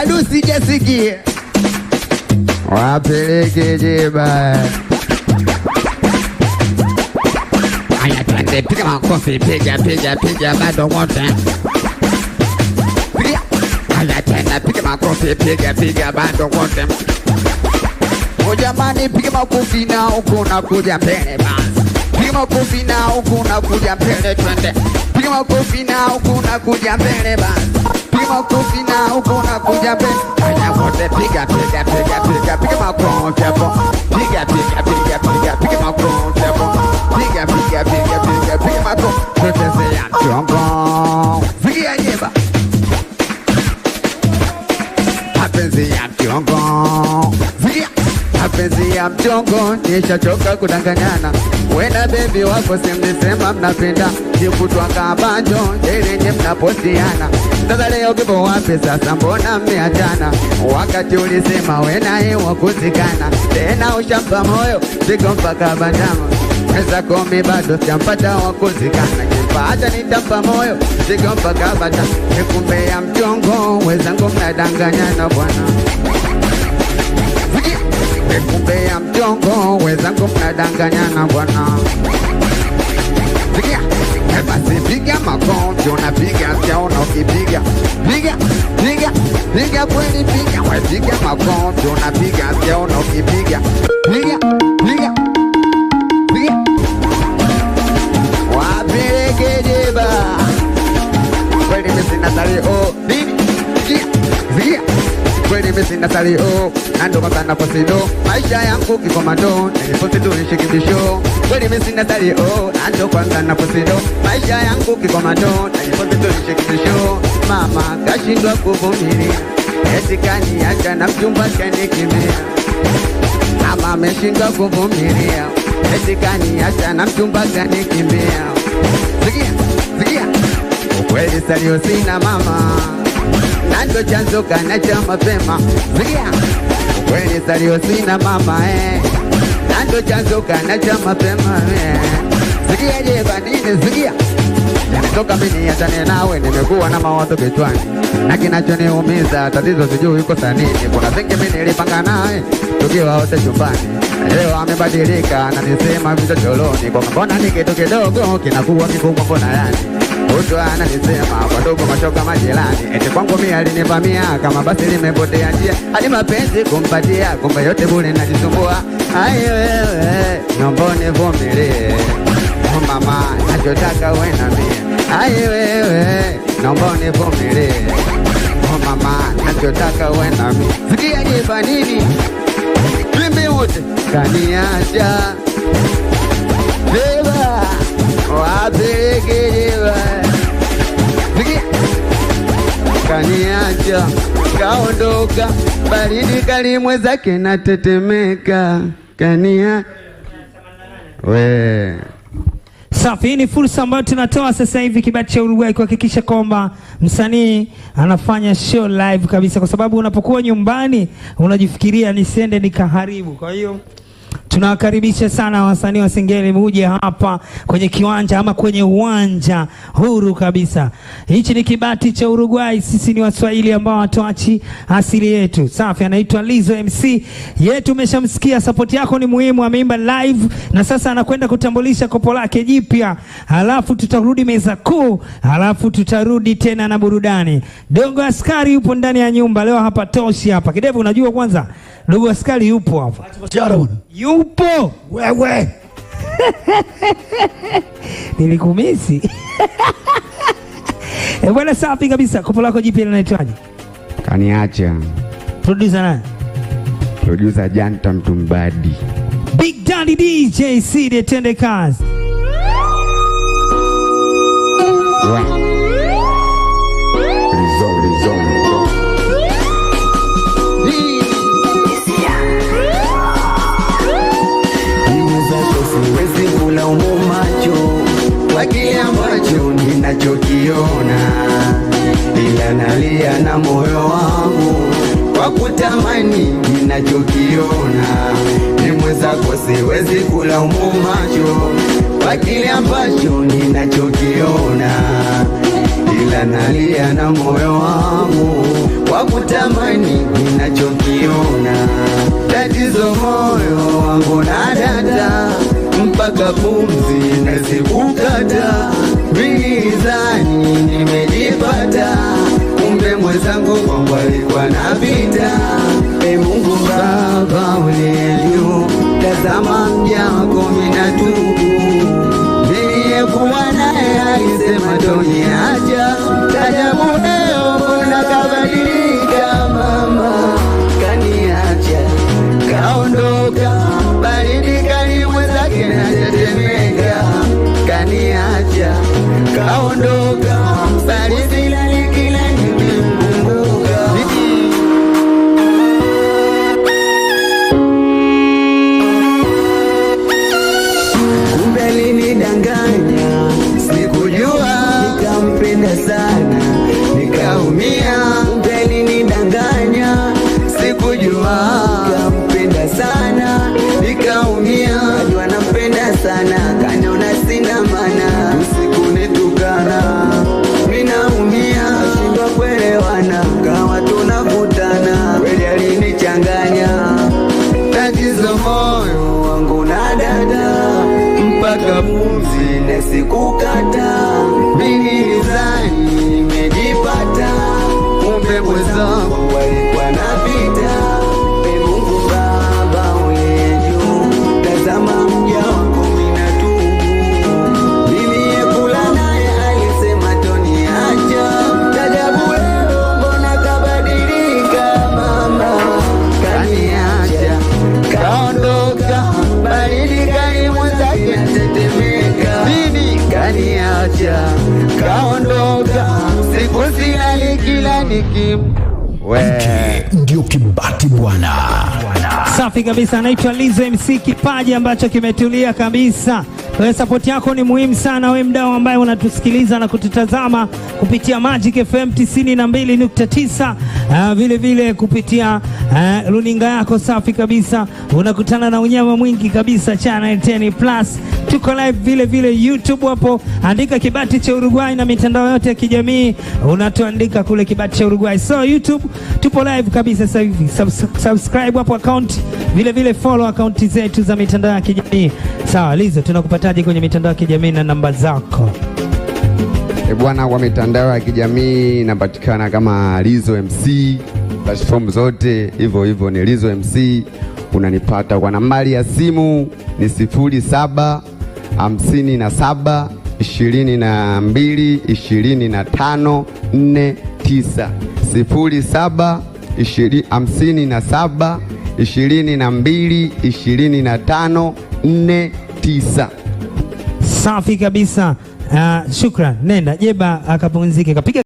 bado sijasikia. Wapeleke jeba. Aya twende piga makofi, piga bado wote. Aya tena piga makofi, piga bado wote. Jamani piga makofi na huko na kuja mbele basi. Piga makofi na huko na kuja mbele twende. Piga makofi na huko na kuja mbele basi. Piga makofi na huko na kuja mbele. Aya wote piga makofi hapo. Piga makofi hapo. Piga makofi. Tutese ya mchongo. Sikia nyeba. Mapenzi ya mchongo. Sikia. Mapenzi ya mchongo, nishachoka kudanganyana. Wena baby wako simnisema mnapenda. Jifutwa kabanjo, jelenye mnapostiana. Sasa leo kipo wapi sasa mbona mmeachana? Wakati ulisema wena hewa kuzikana. Tena ushampa moyo, sigo mpaka bandama. Meza komi bado sijampata wakuzikana. Kimpata nitampa moyo, sigo mpaka bandama. Nikumbe ya mchongo, wezangu mnadanganyana bwana. Kumbe ya mchongo, wezangu mnadanganyana bwana. Piga, basi piga makofi, unapiga siaona ukipiga. Piga kweli piga, we piga makofi, unapiga siaona ukipiga. Piga. Wapeleke jeba. Kweli mimi sina salio, nini? Piga. Kweli mimi sina salio, nando kwanza naposido. Maisha yangu kikomando, niliposido nishikibisho. Kweli mimi sina salio, nando kwanza naposido. Maisha yangu kikomando, niliposido nishikibisho. Mama kashindwa kuvumilia, eti kaniacha na mchumba kanikimbia. Mama ameshindwa kuvumilia, eti kaniacha na mchumba kanikimbia. Sikia. Kweli salio sina mama, nando chanzo kanacha mapema. Sikia. Kweli salio sina mama nando chanzo kanacha mapema Sikia jeba nini sikia. Yanatoka mimi niachane nawe, nimekuwa na mawazo kichwani. Na kinachoniumiza tatizo sijui yuko sanini. Kuna zingi mimi nilipanga naye tukiwa wote chumbani. Leo amebadilika na nisema vitu choloni. Kwa mbona ni kitu kidogo kinakuwa kikubwa mbona yani. Mtu ananisema kwa ndugu mashoga majirani. Eti kwangu mimi alinivamia kama basi limepotea njia. Hadi mapenzi kumpatia kumbe yote bure najisumbua. Ai wewe naomba univumilie. Mama nachotaka uwe na mimi. Ai wewe naomba univumilie. Mama nachotaka uwe na mimi. Sikia jeba nini? Twimbe wote kaniacha. Jeba wapeleke jeba. Sikia. Kaniacha kaondoka, baridi kalimwe zake natetemeka. Kania we safi. Hii ni fursa ambayo tunatoa sasa hivi Kibati cha Uruguay kuhakikisha kwamba msanii anafanya show live kabisa, kwa sababu unapokuwa nyumbani unajifikiria nisiende nikaharibu. Kwa hiyo tunawakaribisha sana wasanii wa Singeli muje hapa kwenye kiwanja ama kwenye uwanja huru kabisa. Hichi ni Kibati cha Uruguay, sisi ni Waswahili ambao hatuachi asili yetu. Safi, anaitwa Lizo MC. Yetu umeshamsikia, support yako ni muhimu, ameimba live na sasa anakwenda kutambulisha kopo lake jipya. Halafu tutarudi meza kuu, halafu tutarudi tena na burudani. Dogo Askari yupo ndani ya nyumba leo, hapa toshi hapa. Kidevu unajua kwanza Dogo Askari yupo hapa. Yupo wewe. Nilikumisi. Bwana safi kabisa. Kopo lako jipya linaitwaje? Kaniacha. Producer nani? Producer Janta Mtumbadi. Big Daddy DJ CD tende kazi. Siwezi kulaumu macho kwa kile ambacho ninachokiona, ila nalia na moyo wangu kwa kutamani ninachokiona. Ni mwenzako siwezi kulaumu macho kwa kile ambacho ninachokiona, ila nalia na moyo wangu kwa kutamani ninachokiona. Tatizo moyo wangu na dada, mpaka pumzi nazikukata. Nilidhani nimejipata, kumbe mwenzangu kwangu alikuwa napita. Mungu Baba uliye juu, tazama mja wako minatubu. Niliyekuwa naye alisema toniacha, tajabu leo mbona kabadilika. Mama kaniacha kaondoka, baridi kali mwenzake natetemeka. Kaniacha kaondoka, baridi lali kila nikimkumbuka. Kumbe alinidanganya, sikujua nikampenda sana nikaumia. Kumbe alinidanganya, sikujua nikampenda sana nikaumia. Najua nampenda sana, kaniona sina maana, usiku nitukana, ninaumia. Nashindwa kuelewana, kawa tunavutana, kweli alinichanganya. Tatizo moyo wangu na dada, mpaka pumzi nasikukata. Nilidhani nimejipata, kumbe mwenzangu walikuwa napita. Mungu Baba uliye juu, tazama mja wako minatubu. Niliyekula naye alisema toniacha, tajabu leo mbona kabadilika. Mama kaniacha kaondoka, baridi kali mwenzake natetemeka. Nini kaniacha kaondoka, siku silali kila nikim. Ndio Kibati bwana. Safi kabisa, anaitwa Lizo MC, kipaji ambacho kimetulia kabisa. Kwa support yako ni muhimu sana, wewe mdau ambaye unatusikiliza na kututazama kupitia Magic FM 92.9, vile vile kupitia runinga yako safi kabisa. Unakutana na unyama mwingi kabisa, Channel 10 Plus. Tuko live vile vile YouTube, hapo andika Kibati cha Uruguay, na mitandao yote ya kijamii unatuandika kule Kibati cha Uruguay. So YouTube tupo live kabisa sasa hivi. Subscribe hapo account, vile vile follow account zetu za mitandao ya kijamii. Sawa Lizo, tunakupataje kwenye mitandao ya kijamii na namba zako? Bwana, wa mitandao ya kijamii napatikana kama Lizo MC, platform zote hivyo hivyo ni Lizo MC. Unanipata kwa nambari ya simu ni 0757 22 25 49, 0757 22 25 49. Safi kabisa. Shukran. Nenda Jeba akapumzike, kapiga